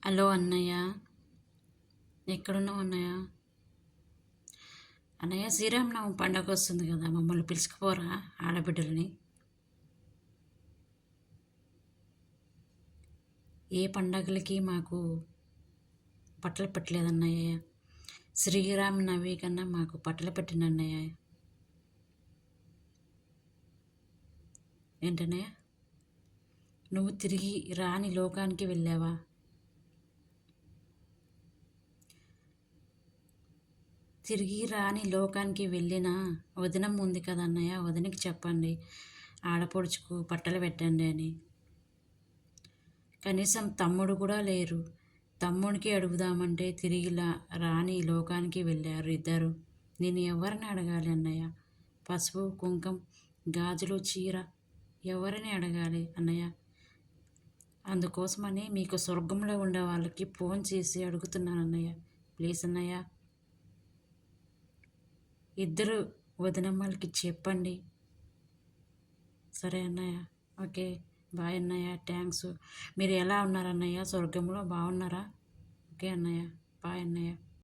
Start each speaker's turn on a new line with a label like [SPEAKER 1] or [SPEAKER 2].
[SPEAKER 1] Hello అన్నయ్య, ఎక్కడున్నావు అన్నయ్య? అన్నయ్య, శ్రీరామనవమి పండగ వస్తుంది కదా, మమ్మల్ని పిలుచుకుపోరా ఆడబిడ్డలని? ఏ పండగలకి మాకు బట్టలు పెట్టలేదన్నయ్య. శ్రీరామనవమి కన్నా మాకు బట్టలు పెట్టిన అన్నయ్య. ఏంటన్నయ్య, నువ్వు తిరిగి రాని లోకానికి వెళ్ళావా? తిరిగి రాని లోకానికి వెళ్ళిన వదినం ఉంది కదా అన్నయ్య, వదినకి చెప్పండి ఆడపడుచుకు బట్టలు పెట్టండి అని. కనీసం తమ్ముడు కూడా లేరు. తమ్ముడికి అడుగుదామంటే తిరిగి రాని లోకానికి వెళ్ళారు ఇద్దరు. నేను ఎవరిని అడగాలి అన్నయ్య? పసుపు, కుంకం, గాజులు, చీర ఎవరిని అడగాలి అన్నయ్య? అందుకోసమని మీకు స్వర్గంలో ఉండే వాళ్ళకి ఫోన్ చేసి అడుగుతున్నాను అన్నయ్య. ప్లీజ్ అన్నయ్య, ఇద్దరు వదినమ్మలకి చెప్పండి. సరే అన్నయ్య, ఓకే, బాయ్ అన్నయ్య, థ్యాంక్స్. మీరు ఎలా ఉన్నారన్నయ్య? స్వర్గంలో బాగున్నారా? ఓకే అన్నయ్య, బాయ్ అన్నయ్య.